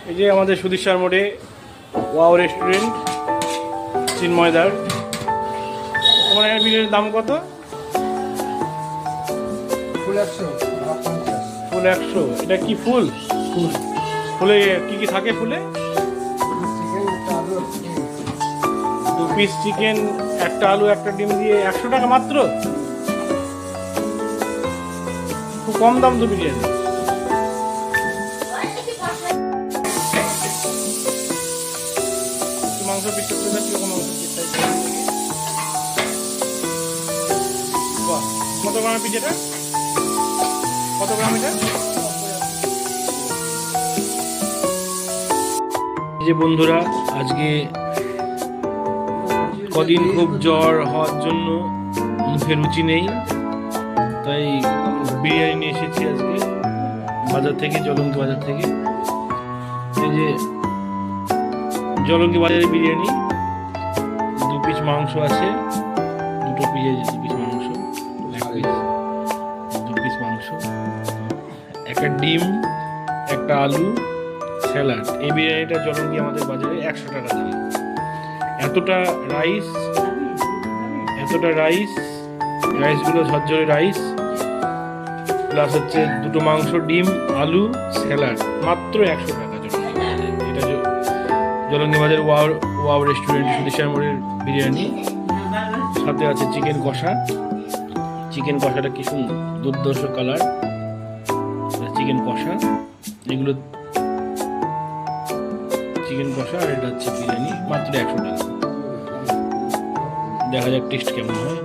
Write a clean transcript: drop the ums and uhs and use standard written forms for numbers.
এই যে আমাদের সুদীশ্বর মোড়ে ওয়াও রেস্টুরেন্ট চিন্ময়দার। তোমার এখানে বিরিয়ানির দাম কত? ফুল 100, ফুল 100। এটা কি ফুল? ফুলে কি কি থাকে? ফুলে দু পিস চিকেন, একটা আলু, একটা ডিম দিয়ে 100 টাকা মাত্র। খুব কম দাম তো বিরিয়ানি। মাংস পিসটা তুলে দেখ কিরকম মাংস পিস চাইছে। বাহ, কত গ্রামের পিস এটা? কত গ্রাম এটা? এই যে বন্ধুরা, আজকে কদিন খুব জ্বর হওয়ার জন্য মুখে রুচি নেই, তাই বিরিয়ানি নিয়ে এসেছি আজকে বাজার থেকে, জলঙ্গি বাজার থেকে। এই যে জলঙ্গি বাজারের বিরিয়ানি, 2 পিস মাংস আছে, দুটো পিস, 2 পিস মাংস, 2 পিস মাংস, একটা ডিম, একটা আলু, স্যালাড। এই বিরিয়ানিটা জলঙ্গি আমাদের বাজারে 100 টাকা দাম। এতটা রাইসগুলো ঝরঝরে রাইস, প্লাস হচ্ছে দুটো মাংস, ডিম, আলু, স্যালাড, মাত্র 100 টাকা জলঙ্গি বাজারে। এটা জলঙ্গি বাজার ওয়াও রেস্টুরেন্ট সুদীশ্বর মোড়ের বিরিয়ানি। সাথে আছে চিকেন কষা। চিকেন কষাটা কি সুন্দর, দুর্ধর্ষ কালার চিকেন কষা। এগুলো চিকেন কষা, আর এটা হচ্ছে বিরিয়ানি, মাত্র 100 টাকা। দেখা যাক টেস্ট কেমন হয়।